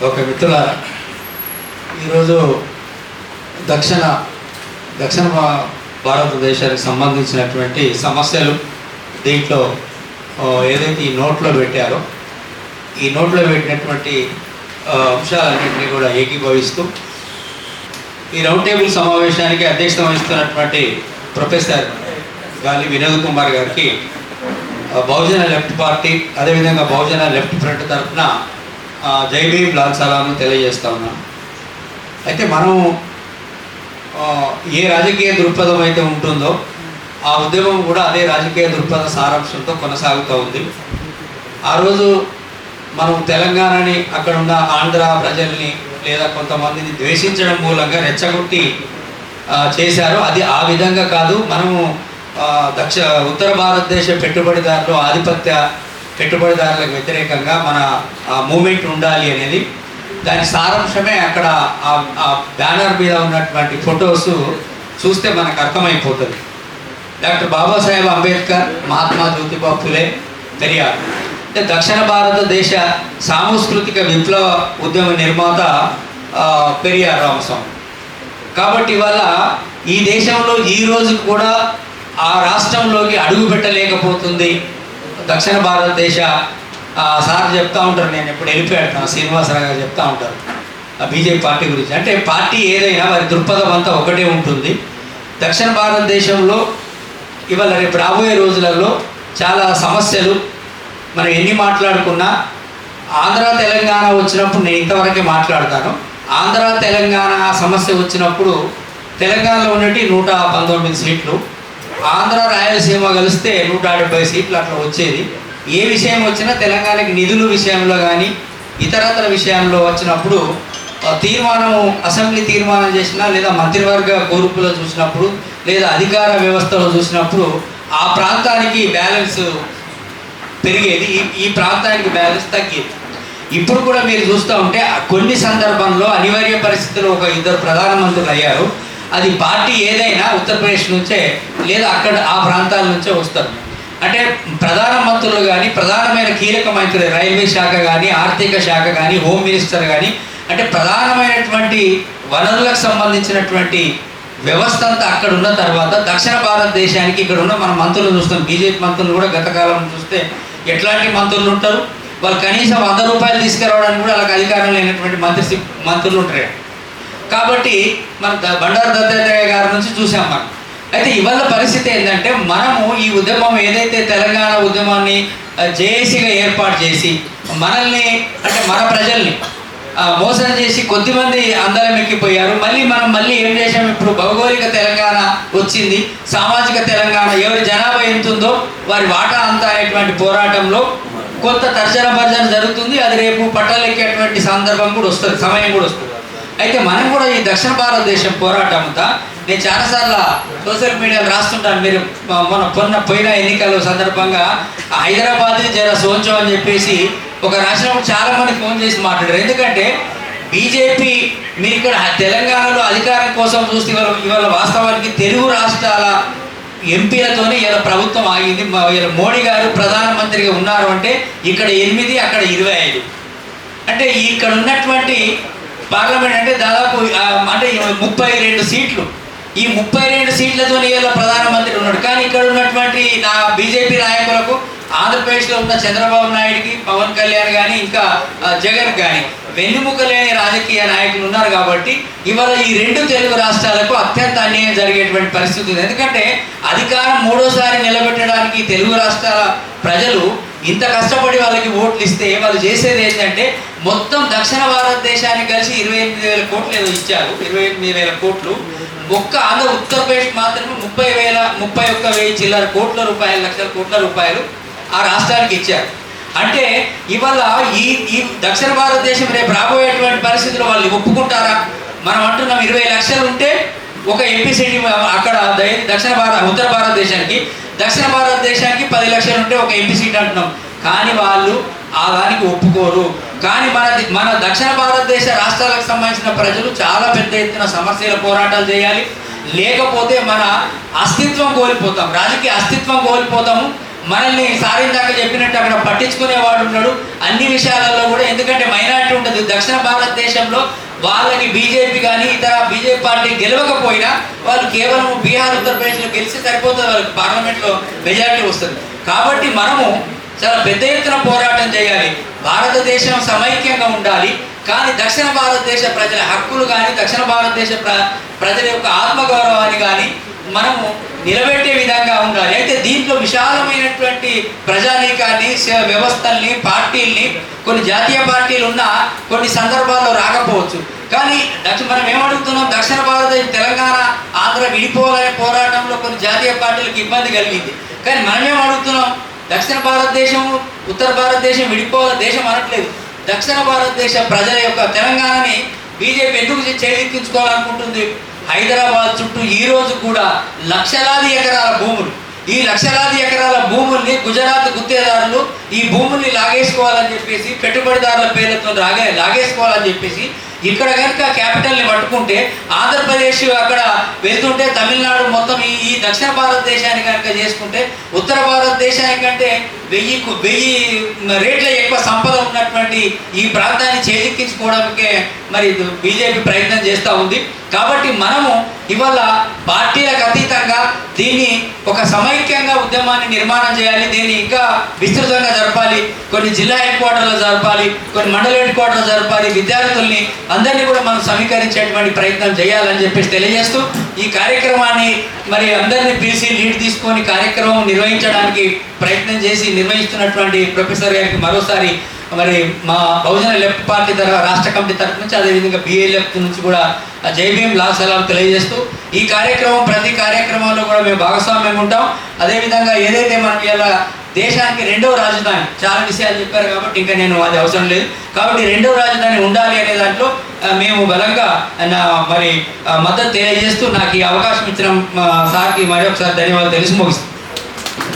Okay మిత్రులారా, ఈరోజు దక్షిణ దక్షిణ భారతదేశానికి సంబంధించినటువంటి సమస్యలు దీంట్లో ఏదైతే ఈ నోట్లో పెట్టారో ఈ నోట్లో పెట్టినటువంటి అంశాలన్నింటినీ కూడా ఏకీభవిస్తూ ఈ రౌండ్ టేబుల్ సమావేశానికి అధ్యక్షత వహిస్తున్నటువంటి ప్రొఫెసర్ గాలి వినోద్ కుమార్ గారికి బహుజన లెఫ్ట్ పార్టీ అదేవిధంగా బహుజన లెఫ్ట్ ఫ్రంట్ తరఫున జై భీమ్ లాల్ సలాంను తెలియజేస్తా ఉన్నాను. అయితే మనం ఏ రాజకీయ దృక్పథం అయితే ఉంటుందో ఆ ఉద్యమం కూడా అదే రాజకీయ దృక్పథ సారాంశంతో కొనసాగుతూ ఉంది. ఆ రోజు మనం తెలంగాణని అక్కడ ఉన్న ఆంధ్ర ప్రజల్ని లేదా కొంతమందిని ద్వేషించడం మూలంగా రెచ్చగొట్టి చేశారు. అది ఆ విధంగా కాదు. మనము ఉత్తర భారతదేశ పెట్టుబడిదారులు ఆధిపత్య పెట్టుబడిదారులకు వ్యతిరేకంగా మన మూమెంట్ ఉండాలి అనేది దాని సారాంశమే. అక్కడ ఆ బ్యానర్ మీద ఉన్నటువంటి ఫొటోస్ చూస్తే మనకు అర్థమైపోతుంది. డాక్టర్ బాబాసాహెబ్ అంబేద్కర్, మహాత్మా జ్యోతిబా ఫులే, పెరియార్. అంటే దక్షిణ భారతదేశ సాంస్కృతిక విప్లవ ఉద్యమ నిర్మాత పెరియార్ రామస్వామి. కాబట్టి ఇవాళ ఈ దేశంలో ఈ రోజు కూడా ఆ రాష్ట్రంలోకి అడుగు పెట్టలేకపోతుంది దక్షిణ భారతదేశ. సార్ చెప్తా ఉంటారు, నేను ఎప్పుడు వెళ్ళిపోయాడుతాను, శ్రీనివాసరావు గారు చెప్తా ఉంటారు బీజేపీ పార్టీ గురించి. అంటే పార్టీ ఏదైనా వారి దృక్పథం అంతా ఒకటే ఉంటుంది. దక్షిణ భారతదేశంలో ఇవాళ రేపు రాబోయే రోజులలో చాలా సమస్యలు మనం ఎన్ని మాట్లాడుకున్నా, ఆంధ్ర తెలంగాణ వచ్చినప్పుడు నేను ఇంతవరకే మాట్లాడతాను. ఆంధ్ర తెలంగాణ సమస్య వచ్చినప్పుడు తెలంగాణలో ఉన్నట్టు 119 సీట్లు, ఆంధ్ర రాయలసీమ కలిస్తే 170 సీట్లు అట్లా వచ్చేది. ఏ విషయం వచ్చినా తెలంగాణకి నిధుల విషయంలో కానీ ఇతరతర విషయంలో వచ్చినప్పుడు తీర్మానం, అసెంబ్లీ తీర్మానం చేసినా లేదా మంత్రివర్గ కోర్పులో చూసినప్పుడు లేదా అధికార వ్యవస్థలో చూసినప్పుడు ఆ ప్రాంతానికి బ్యాలెన్స్ పెరిగేది, ఈ ప్రాంతానికి బ్యాలెన్స్ తగ్గేది. ఇప్పుడు కూడా మీరు చూస్తూ ఉంటే కొన్ని సందర్భంలో అనివార్య పరిస్థితుల్లో ఒక 2 ప్రధానమంత్రులు అయ్యారు. అది పార్టీ ఏదైనా ఉత్తరప్రదేశ్ నుంచే లేదా అక్కడ ఆ ప్రాంతాల నుంచే వస్తారు. అంటే ప్రధానమంత్రులు కానీ, ప్రధానమైన కీలక మంత్రులు, రైల్వే శాఖ కానీ, ఆర్థిక శాఖ కానీ, హోమ్ మినిస్టర్ కానీ, అంటే ప్రధానమైనటువంటి వనరులకు సంబంధించినటువంటి వ్యవస్థ అంతా అక్కడ ఉన్న తర్వాత దక్షిణ భారతదేశానికి ఇక్కడ ఉన్న మన మంత్రులు చూస్తాం. బీజేపీ మంత్రులు కూడా గత కాలం చూస్తే ఎట్లాంటి మంత్రులు ఉంటారు, వాళ్ళు కనీసం 100 రూపాయలు తీసుకురావడానికి కూడా వాళ్ళకి అధికారం లేనటువంటి మంత్రులు ఉంటారు. కాబట్టి మన బండారు దత్తాత్రేయ గారి నుంచి చూసాం మనం. అయితే ఇవాళ పరిస్థితి ఏంటంటే మనము ఈ ఉద్యమం ఏదైతే తెలంగాణ ఉద్యమాన్ని జేఏసీగా ఏర్పాటు చేసి మనల్ని అంటే మన ప్రజల్ని మోసం చేసి కొద్దిమంది అందరం ఎక్కిపోయారు. మళ్ళీ ఏం చేసాం, ఇప్పుడు భౌగోళిక తెలంగాణ వచ్చింది, సామాజిక తెలంగాణ, ఎవరి జనాభా ఎంతుందో వారి వాటా అంతా అనేటువంటి పోరాటంలో కొంత తర్జన భర్జన జరుగుతుంది. అది రేపు పట్టాలెక్కేటువంటి సందర్భం కూడా వస్తుంది, సమయం కూడా వస్తుంది. అయితే మనం కూడా ఈ దక్షిణ భారతదేశం పోరాటం అంతా నేను చాలాసార్లు సోషల్ మీడియాలో రాస్తుంటాను. మీరు పోయిన ఎన్నికల సందర్భంగా హైదరాబాద్ జర సోంచో అని చెప్పేసి ఒక రాసినప్పుడు చాలామంది ఫోన్ చేసి మాట్లాడారు. ఎందుకంటే బీజేపీ మీరు ఇక్కడ తెలంగాణలో అధికారం కోసం చూస్తే ఇవాళ వాస్తవానికి తెలుగు రాష్ట్రాల ఎంపీలతోనే ఇలా ప్రభుత్వం ఆగింది. ఇలా మోడీ గారు ప్రధానమంత్రిగా ఉన్నారు అంటే ఇక్కడ 8 అక్కడ 25. అంటే ఇక్కడ ఉన్నటువంటి పార్లమెంట్ అంటే దాదాపు అంటే 32 సీట్లు. ఈ 32 సీట్లతో ఇలా ప్రధానమంత్రి ఉన్నాడు. కానీ ఇక్కడ ఉన్నటువంటి నా బీజేపీ నాయకులకు ఆంధ్రప్రదేశ్లో ఉన్న చంద్రబాబు నాయుడికి, పవన్ కళ్యాణ్ కానీ ఇంకా జగన్ కానీ వెన్నుముక లేని రాజకీయ నాయకులు ఉన్నారు. కాబట్టి ఇవాళ ఈ 2 తెలుగు రాష్ట్రాలకు అత్యంత అన్యాయం జరిగేటువంటి పరిస్థితి ఉంది. ఎందుకంటే అధికారం 3వసారి నిలబెట్టడానికి తెలుగు రాష్ట్రాల ప్రజలు ఇంత కష్టపడి వాళ్ళకి ఓట్లు ఇస్తే వాళ్ళు చేసేది ఏంటంటే మొత్తం దక్షిణ భారతదేశానికి కలిసి 28,000 కోట్లు ఏదో ఇచ్చారు. 28,000 కోట్లు. ఒక్క ఉత్తరప్రదేశ్ మాత్రమే 31,000 చిల్లర కోట్ల రూపాయలు, లక్షల కోట్ల రూపాయలు ఆ రాష్ట్రానికి ఇచ్చారు. అంటే ఇవాళ ఈ దక్షిణ భారతదేశం రేపు రాబోయేటువంటి పరిస్థితులు వాళ్ళు ఒప్పుకుంటారా? మనం అంటున్నాం 20 లక్షలు ఉంటే ఒక ఎంపీ సీట్ అక్కడ ఉత్తర భారతదేశానికి, దక్షిణ భారతదేశానికి 10 లక్షలు ఉంటే ఒక ఎంపీ సీట్ అంటున్నాం. కానీ వాళ్ళు ఆ దానికి ఒప్పుకోరు. కానీ మన దక్షిణ భారతదేశ రాష్ట్రాలకు సంబంధించిన ప్రజలు చాలా పెద్ద ఎత్తున సమస్యల పోరాటాలు చేయాలి. లేకపోతే మన అస్తిత్వం కోల్పోతాం, రాజకీయ అస్తిత్వం కోల్పోతాము. మనల్ని సారిందాక చెప్పినట్టు అక్కడ పట్టించుకునేవాడు ఉన్నాడు అన్ని విషయాలలో కూడా. ఎందుకంటే మైనారిటీ ఉంటుంది దక్షిణ భారతదేశంలో. వాళ్ళకి బీజేపీ కానీ ఇతర బీజేపీ పార్టీ గెలవకపోయినా వాళ్ళు కేవలం బీహార్ ఉత్తరప్రదేశ్లో గెలిచి సరిపోతుంది, వాళ్ళకి పార్లమెంట్లో మెజారిటీ వస్తుంది. కాబట్టి మనము చాలా పెద్ద ఎత్తున పోరాటం చేయాలి. భారతదేశం సమైక్యంగా ఉండాలి, కానీ దక్షిణ భారతదేశ ప్రజల హక్కులు కానీ దక్షిణ భారతదేశ ప్రజల యొక్క ఆత్మగౌరవాన్ని కానీ మనము నిలబెట్టే విధంగా ఉండాలి. అయితే దీంట్లో విశాలమైనటువంటి ప్రజానీకాన్ని, వ్యవస్థల్ని, పార్టీల్ని, కొన్ని జాతీయ పార్టీలు ఉన్నా కొన్ని సందర్భాల్లో రాకపోవచ్చు. కానీ మనం ఏమడుగుతున్నాం, దక్షిణ భారతదేశం తెలంగాణ ఆంధ్ర విడిపోవాలనే పోరాటంలో కొన్ని జాతీయ పార్టీలకు ఇబ్బంది కలిగింది. కానీ మనమేం అడుగుతున్నాం, దక్షిణ భారతదేశం ఉత్తర భారతదేశం విడిపోవాల దేశం అనట్లేదు. దక్షిణ భారతదేశ ప్రజల యొక్క తెలంగాణని బీజేపీ ఎందుకు చేజిక్కించుకోవాలనుకుంటుంది? హైదరాబాద్ చుట్టూ ఈ రోజు కూడా లక్షలాది ఎకరాల భూములు, ఈ లక్షలాది ఎకరాల భూముల్ని గుజరాత్ గుత్తేదారులు ఈ భూముల్ని లాగేసుకోవాలని చెప్పేసి, పెట్టుబడిదారుల పేర్లతో లాగేసుకోవాలని చెప్పేసి ఇక్కడ కనుక క్యాపిటల్ని పట్టుకుంటే, ఆంధ్రప్రదేశ్ అక్కడ వెళ్తుంటే తమిళనాడు మొత్తం ఈ దక్షిణ భారతదేశాన్ని కనుక చేసుకుంటే ఉత్తర భారతదేశానికంటే 1000 రేట్ల ఎక్కువ సంపద ఉన్నటువంటి ఈ ప్రాంతాన్ని చేజిక్కించుకోవడానికే మరి బీజేపీ ప్రయత్నం చేస్తూ ఉంది. కాబట్టి మనము ఇవాళ పార్టీలకు అతీతంగా దీన్ని ఒక సమైక్యంగా ఉద్యమాన్ని నిర్మాణం చేయాలి. దీన్ని ఇంకా విస్తృతంగా జరపాలి. కొన్ని జిల్లా హెడ్ క్వార్టర్లో జరపాలి, కొన్ని మండల హెడ్ క్వార్టర్లో జరపాలి. విద్యార్థుల్ని అందరినీ కూడా మనం సమీకరించేటువంటి ప్రయత్నం చేయాలని చెప్పేసి తెలియజేస్తూ, ఈ కార్యక్రమాన్ని మరి అందరినీ పిలిచి లీడ్ తీసుకొని కార్యక్రమం నిర్వహించడానికి ప్రయత్నం చేసి నిర్వహిస్తున్నటువంటి ప్రొఫెసర్ గారికి మరోసారి మరి మా బహుజన లెఫ్ట్ పార్టీ రాష్ట్ర కమిటీ తరఫు నుంచి, అదేవిధంగా BLF నుంచి కూడా జై భీమ్ లా సలాం తెలియజేస్తూ, ఈ కార్యక్రమం ప్రతి కార్యక్రమంలో కూడా మేము భాగస్వామ్యం ఉంటాం. అదేవిధంగా ఏదైతే మనం ఇలా దేశానికి రెండవ రాజధాని, చాలా విషయాలు చెప్పారు కాబట్టి ఇంకా నేను అది అవసరం లేదు. కాబట్టి రెండవ రాజధాని ఉండాలి అనే దాంట్లో మేము బలంగా మరి మద్దతు తెలియజేస్తూ, నాకు ఈ అవకాశం ఇచ్చిన సార్కి మరి ఒకసారి ధన్యవాదాలు తెలిసి ముగిస్తాం.